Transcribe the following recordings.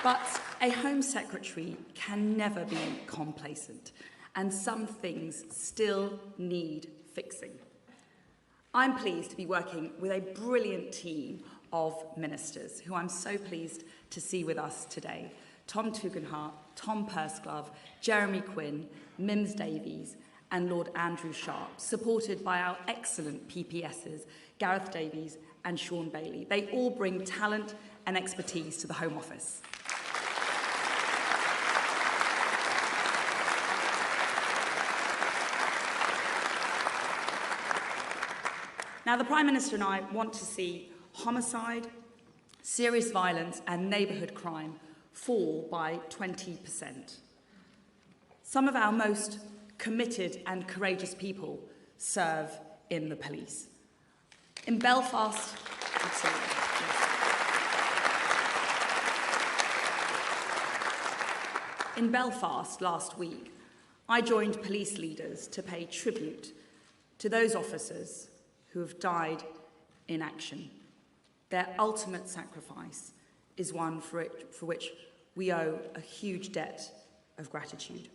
But a Home Secretary can never be complacent, and some things still need fixing. I'm pleased to be working with a brilliant team of ministers who I'm so pleased to see with us today. Tom Tugendhat, Tom Pursglove, Jeremy Quinn, Mims Davies and Lord Andrew Sharp, supported by our excellent PPSs, Gareth Davies and Sean Bailey. They all bring talent and expertise to the Home Office. Now, the Prime Minister and I want to see homicide, serious violence and neighbourhood crime fall by 20%. Some of our most committed and courageous people serve in the police. In Belfast, In Belfast last week, I joined police leaders to pay tribute to those officers who have died in action. Their ultimate sacrifice is one for which we owe a huge debt of gratitude.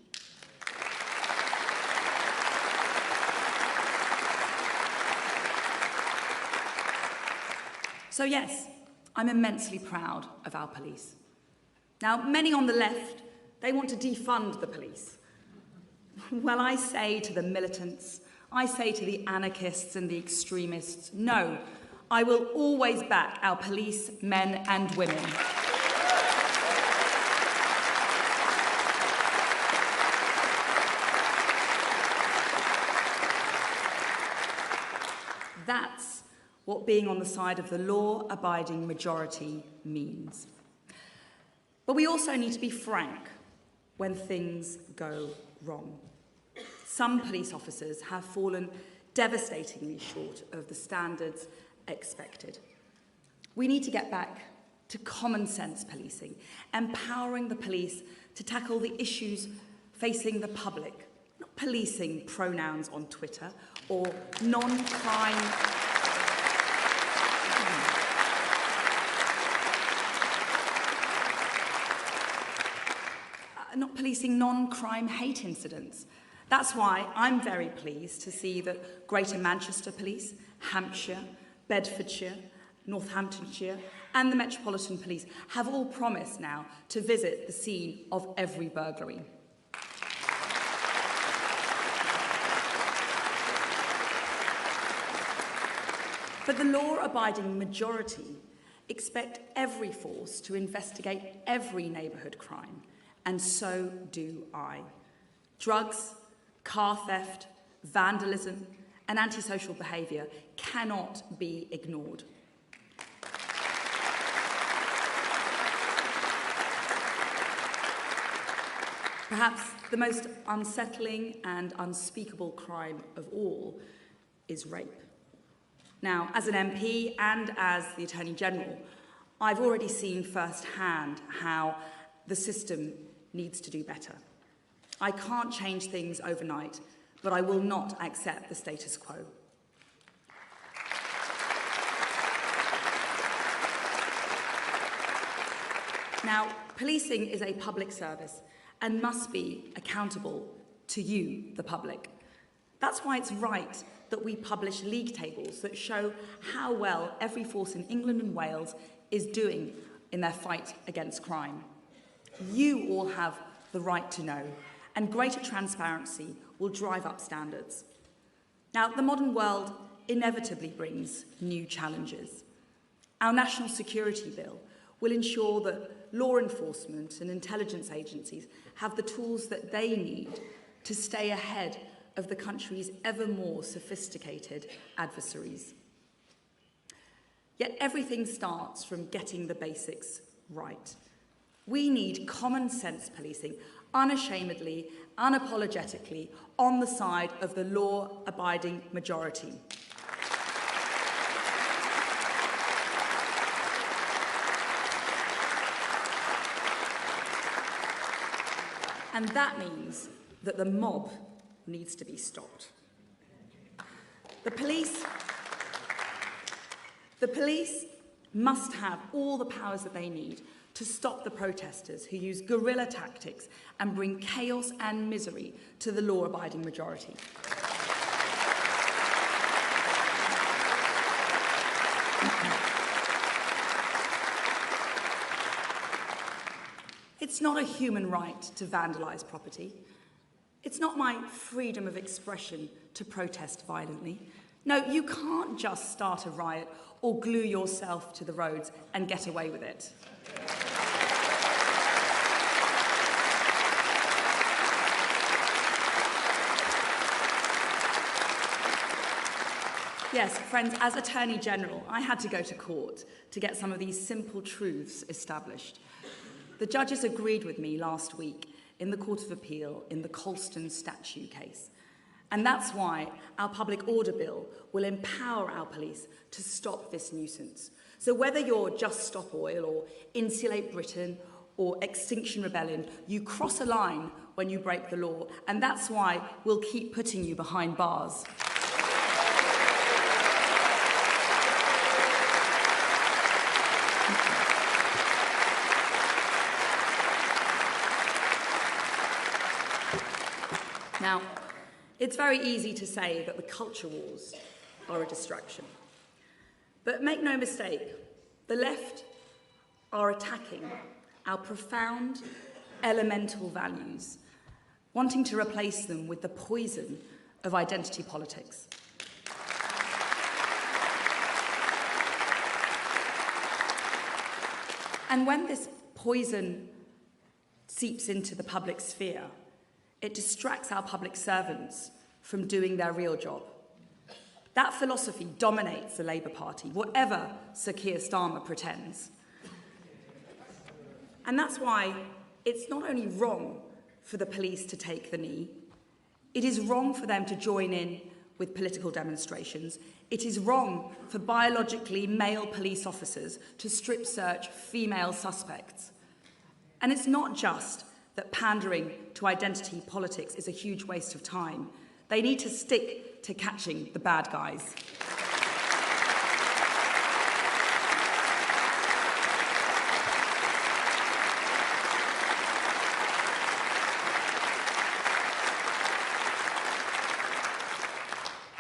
So yes, I'm immensely proud of our police. Now, many on the left, they want to defund the police. Well, I say to the militants, I say to the anarchists and the extremists, no, I will always back our police men and women. That's what being on the side of the law-abiding majority means. But we also need to be frank when things go wrong. Some police officers have fallen devastatingly short of the standards expected. We need to get back to common sense policing, empowering the police to tackle the issues facing the public, not policing pronouns on Twitter or non-crime. Not policing non-crime hate incidents. That's why I'm very pleased to see that Greater Manchester Police, Hampshire, Bedfordshire, Northamptonshire and the Metropolitan Police have all promised now to visit the scene of every burglary. But the law-abiding majority expect every force to investigate every neighbourhood crime, and so do I. Drugs, car theft, vandalism and antisocial behaviour cannot be ignored. Perhaps the most unsettling and unspeakable crime of all is rape. Now, as an MP and as the Attorney General, I've already seen firsthand how the system needs to do better. I can't change things overnight, but I will not accept the status quo. Now, policing is a public service and must be accountable to you, the public. That's why it's right that we publish league tables that show how well every force in England and Wales is doing in their fight against crime. You all have the right to know, and greater transparency will drive up standards. Now, the modern world inevitably brings new challenges. Our National Security Bill will ensure that law enforcement and intelligence agencies have the tools that they need to stay ahead of the country's ever more sophisticated adversaries. Yet everything starts from getting the basics right. We need common sense policing, unashamedly, unapologetically, on the side of the law-abiding majority. And that means that the mob needs to be stopped. The police must have all the powers that they need to stop the protesters who use guerrilla tactics and bring chaos and misery to the law-abiding majority. It's not a human right to vandalise property. It's not my freedom of expression to protest violently. No, you can't just start a riot or glue yourself to the roads and get away with it. Yes, friends, as Attorney General, I had to go to court to get some of these simple truths established. The judges agreed with me last week in the Court of Appeal in the Colston statue case. And that's why our Public Order Bill will empower our police to stop this nuisance. So whether you're Just Stop Oil or Insulate Britain or Extinction Rebellion, you cross a line when you break the law, and that's why we'll keep putting you behind bars. Now, it's very easy to say that the culture wars are a distraction. But make no mistake, the left are attacking our profound, elemental values, wanting to replace them with the poison of identity politics. And when this poison seeps into the public sphere, it distracts our public servants from doing their real job. That philosophy dominates the Labour Party, whatever Sir Keir Starmer pretends. And that's why it's not only wrong for the police to take the knee, it is wrong for them to join in with political demonstrations. It is wrong for biologically male police officers to strip search female suspects. And it's not just that pandering to identity politics is a huge waste of time. They need to stick to catching the bad guys.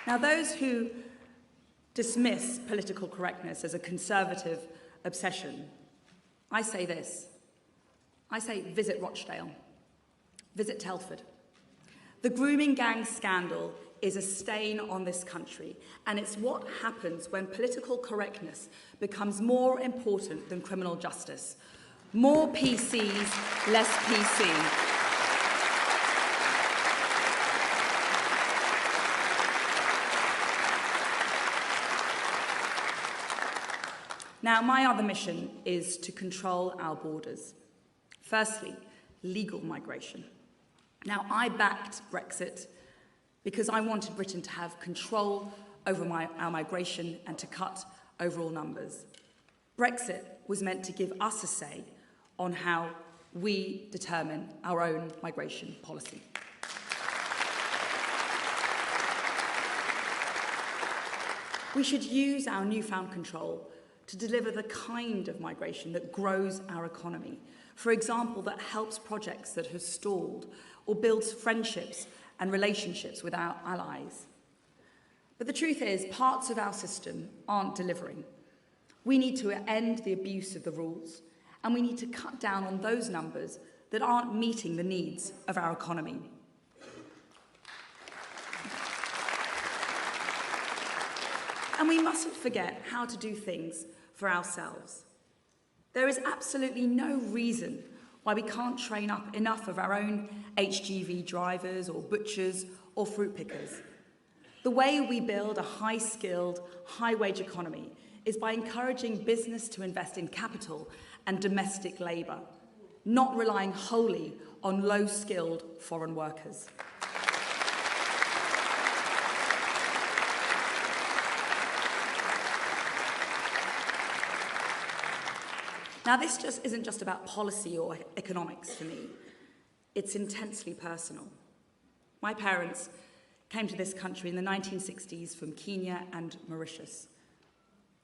Now, those who dismiss political correctness as a conservative obsession, I say this. I say visit Rochdale, visit Telford. The grooming gang scandal is a stain on this country, and it's what happens when political correctness becomes more important than criminal justice. More PCs, less PC. Now, my other mission is to control our borders. Firstly, legal migration. Now, I backed Brexit because I wanted Britain to have control over our migration and to cut overall numbers. Brexit was meant to give us a say on how we determine our own migration policy. We should use our newfound control to deliver the kind of migration that grows our economy. For example, that helps projects that have stalled or builds friendships and relationships with our allies. But the truth is, parts of our system aren't delivering. We need to end the abuse of the rules, and we need to cut down on those numbers that aren't meeting the needs of our economy. And we mustn't forget how to do things for ourselves. There is absolutely no reason why we can't train up enough of our own HGV drivers or butchers or fruit pickers. The way we build a high-skilled, high-wage economy is by encouraging business to invest in capital and domestic labour, not relying wholly on low-skilled foreign workers. Now, this just isn't just about policy or economics for me. It's intensely personal. My parents came to this country in the 1960s from Kenya and Mauritius.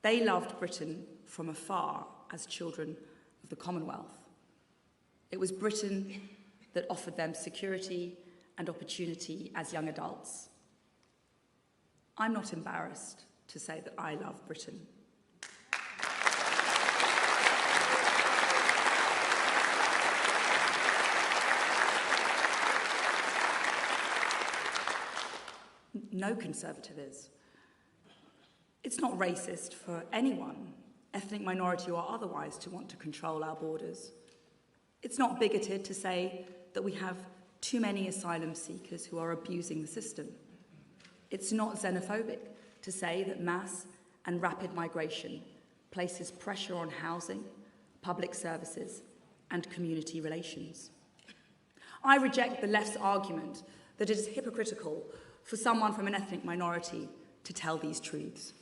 They loved Britain from afar as children of the Commonwealth. It was Britain that offered them security and opportunity as young adults. I'm not embarrassed to say that I love Britain. No Conservative is. It's not racist for anyone, ethnic minority or otherwise, to want to control our borders. It's not bigoted to say that we have too many asylum seekers who are abusing the system. It's not xenophobic to say that mass and rapid migration places pressure on housing, public services, and community relations. I reject the left's argument that it is hypocritical for someone from an ethnic minority to tell these truths.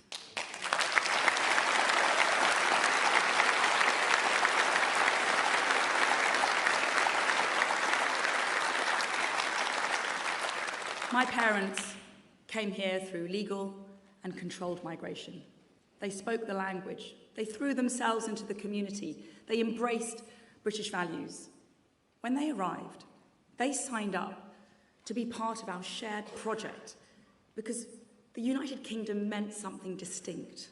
My parents came here through legal and controlled migration. They spoke the language. They threw themselves into the community. They embraced British values. When they arrived, they signed up to be part of our shared project because the United Kingdom meant something distinct.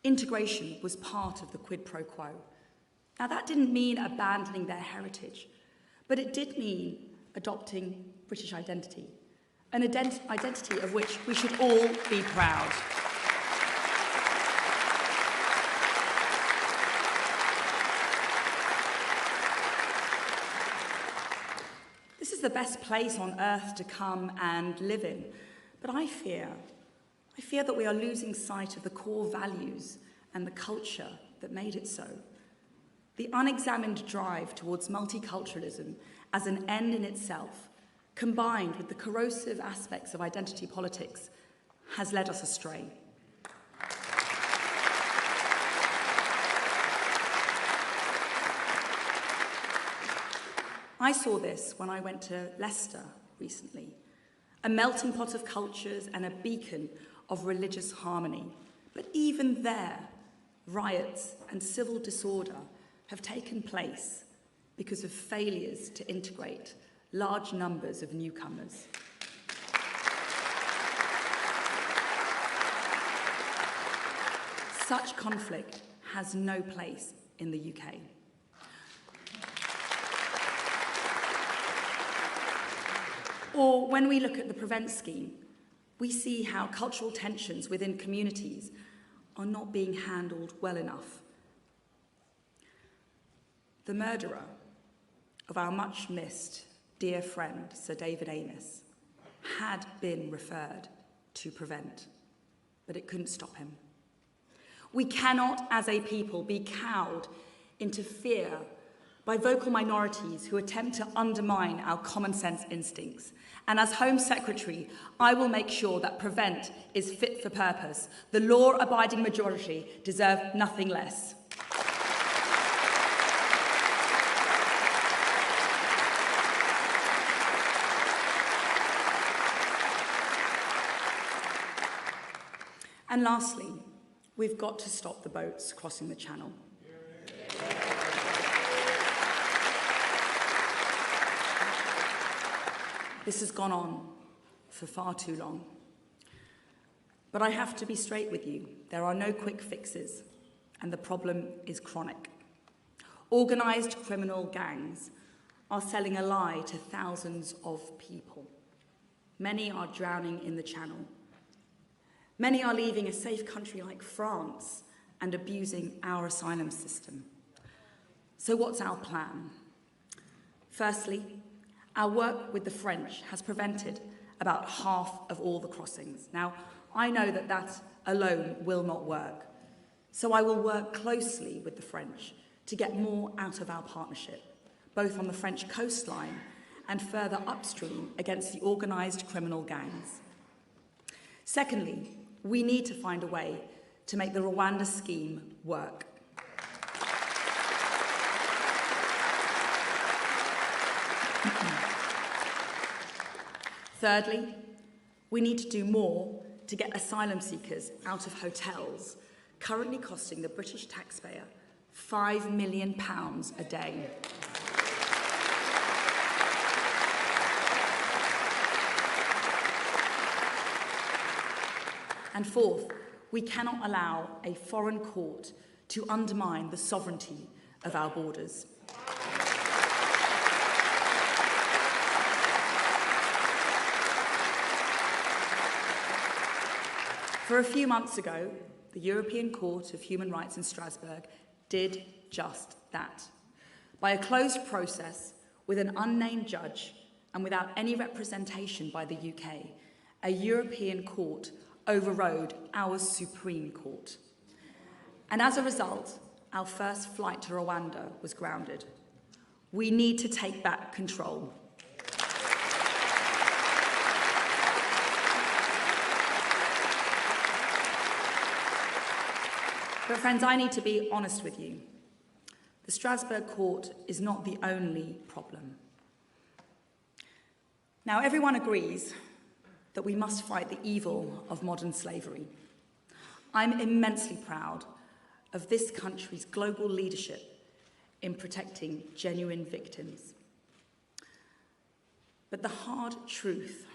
Integration was part of the quid pro quo. Now, that didn't mean abandoning their heritage, but it did mean adopting British identity, an identity of which we should all be proud. This is the best place on earth to come and live in, but I fear that we are losing sight of the core values and the culture that made it so. The unexamined drive towards multiculturalism as an end in itself, combined with the corrosive aspects of identity politics, has led us astray. I saw this when I went to Leicester recently, a melting pot of cultures and a beacon of religious harmony. But even there, riots and civil disorder have taken place because of failures to integrate large numbers of newcomers. Such conflict has no place in the UK. Or when we look at the Prevent scheme, we see how cultural tensions within communities are not being handled well enough. The murderer of our much-missed dear friend, Sir David Amess, had been referred to Prevent, but it couldn't stop him. We cannot, as a people, be cowed into fear by vocal minorities who attempt to undermine our common sense instincts. And as Home Secretary, I will make sure that Prevent is fit for purpose. The law-abiding majority deserve nothing less. And lastly, we've got to stop the boats crossing the Channel. This has gone on for far too long. But I have to be straight with you. There are no quick fixes, and the problem is chronic. Organised criminal gangs are selling a lie to thousands of people. Many are drowning in the Channel. Many are leaving a safe country like France and abusing our asylum system. So what's our plan? Firstly, our work with the French has prevented about half of all the crossings. Now, I know that that alone will not work, so I will work closely with the French to get more out of our partnership, both on the French coastline and further upstream against the organised criminal gangs. Secondly, we need to find a way to make the Rwanda scheme work. Thirdly, we need to do more to get asylum seekers out of hotels, currently costing the British taxpayer £5 million a day. And fourth, we cannot allow a foreign court to undermine the sovereignty of our borders. For a few months ago, the European Court of Human Rights in Strasbourg did just that. By a closed process, with an unnamed judge and without any representation by the UK, a European court overrode our Supreme Court. And as a result, our first flight to Rwanda was grounded. We need to take back control. But friends, I need to be honest with you. The Strasbourg court is not the only problem. Now, everyone agrees that we must fight the evil of modern slavery. I'm immensely proud of this country's global leadership in protecting genuine victims. But the hard truth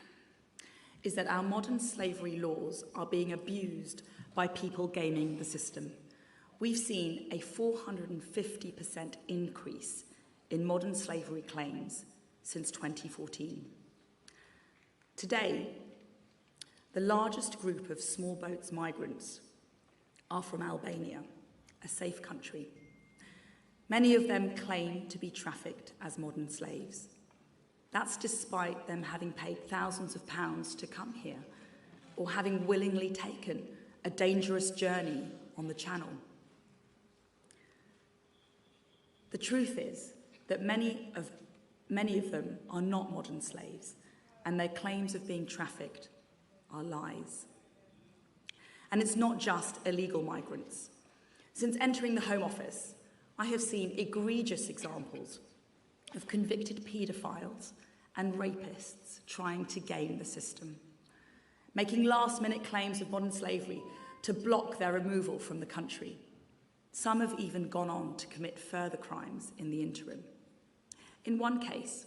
is that our modern slavery laws are being abused by people gaming the system. We've seen a 450% increase in modern slavery claims since 2014. Today, the largest group of small boats migrants are from Albania, a safe country. Many of them claim to be trafficked as modern slaves. That's despite them having paid thousands of pounds to come here or having willingly taken a dangerous journey on the Channel. The truth is that many of them are not modern slaves, and their claims of being trafficked are lies. And it's not just illegal migrants. Since entering the Home Office, I have seen egregious examples of convicted paedophiles and rapists trying to game the system, making last-minute claims of modern slavery to block their removal from the country. Some have even gone on to commit further crimes in the interim. In one case,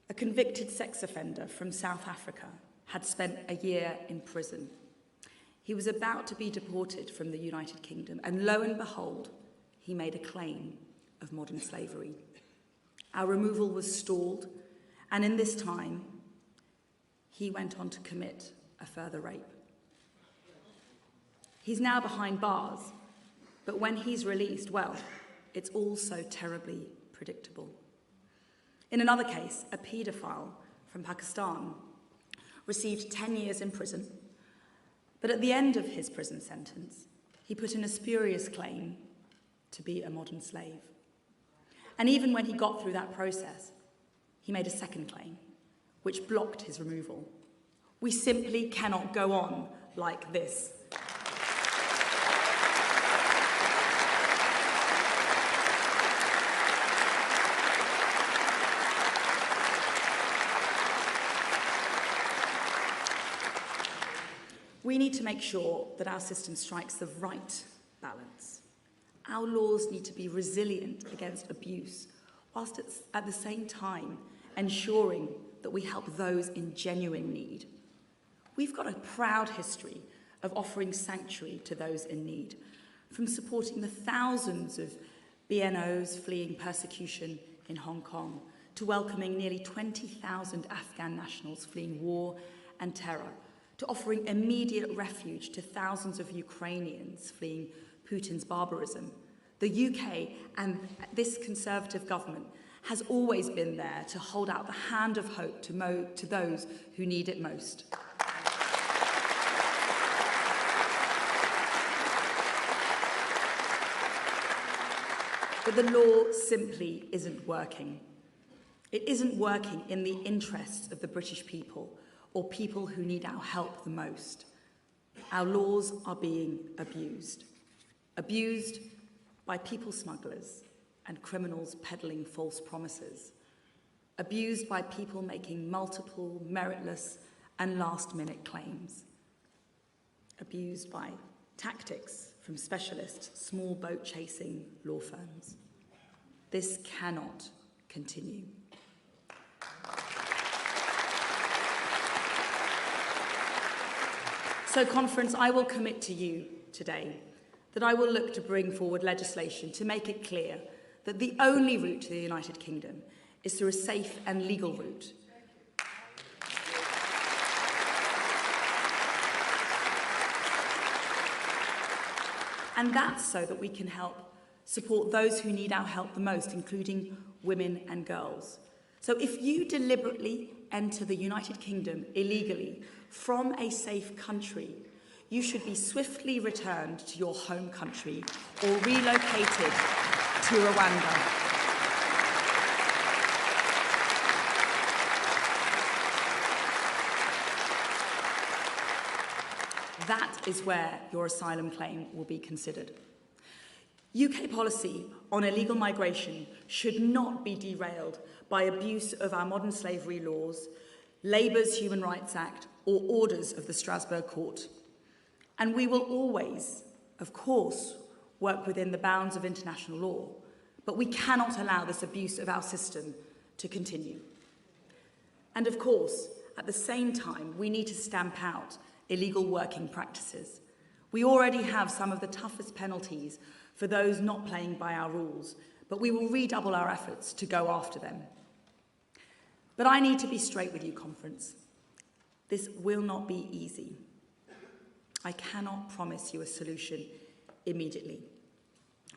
a convicted sex offender from South Africa had spent a year in prison. He was about to be deported from the United Kingdom, and lo and behold, he made a claim of modern slavery. Our removal was stalled, and in this time, he went on to commit a further rape. He's now behind bars, but when he's released, well, it's all so terribly predictable. In another case, a paedophile from Pakistan received 10 years in prison, but at the end of his prison sentence, he put in a spurious claim to be a modern slave. And even when he got through that process, he made a second claim, which blocked his removal. We simply cannot go on like this. We need to make sure that our system strikes the right balance. Our laws need to be resilient against abuse, whilst at the same time ensuring that we help those in genuine need. We've got a proud history of offering sanctuary to those in need, from supporting the thousands of BNOs fleeing persecution in Hong Kong, to welcoming nearly 20,000 Afghan nationals fleeing war and terror, to offering immediate refuge to thousands of Ukrainians fleeing Putin's barbarism. The UK and this Conservative government has always been there to hold out the hand of hope to those who need it most. But the law simply isn't working. It isn't working in the interests of the British people or people who need our help the most. Our laws are being abused. Abused by people smugglers and criminals peddling false promises. Abused by people making multiple, meritless and last-minute claims. Abused by tactics from specialist small boat chasing law firms. This cannot continue. So, Conference, I will commit to you today that I will look to bring forward legislation to make it clear that the only route to the United Kingdom is through a safe and legal route. And that's so that we can help support those who need our help the most, including women and girls. So if you deliberately enter the United Kingdom illegally from a safe country, you should be swiftly returned to your home country or relocated to Rwanda. That is where your asylum claim will be considered. UK policy on illegal migration should not be derailed by abuse of our modern slavery laws, Labour's Human Rights Act, or orders of the Strasbourg Court. And we will always, of course, work within the bounds of international law, but we cannot allow this abuse of our system to continue. And of course, at the same time, we need to stamp out illegal working practices. We already have some of the toughest penalties for those not playing by our rules, but we will redouble our efforts to go after them. But I need to be straight with you, Conference. This will not be easy. I cannot promise you a solution immediately.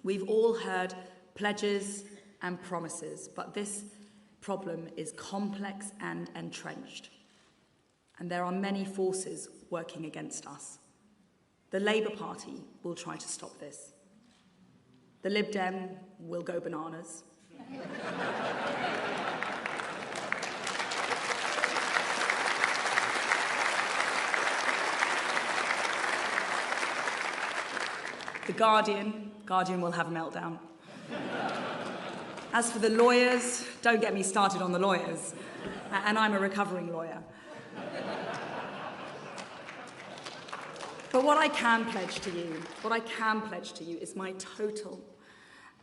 We've all heard pledges and promises, but this problem is complex and entrenched. And there are many forces working against us. The Labour Party will try to stop this. The Lib Dem will go bananas. The Guardian will have a meltdown. As for the lawyers, don't get me started on the lawyers. And I'm a recovering lawyer. But what I can pledge to you is my total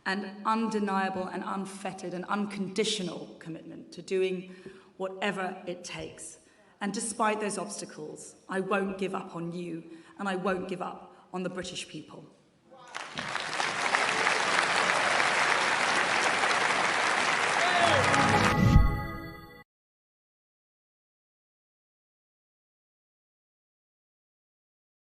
and undeniable and unfettered and unconditional commitment to doing whatever it takes. And despite those obstacles, I won't give up on you and I won't give up on the British people.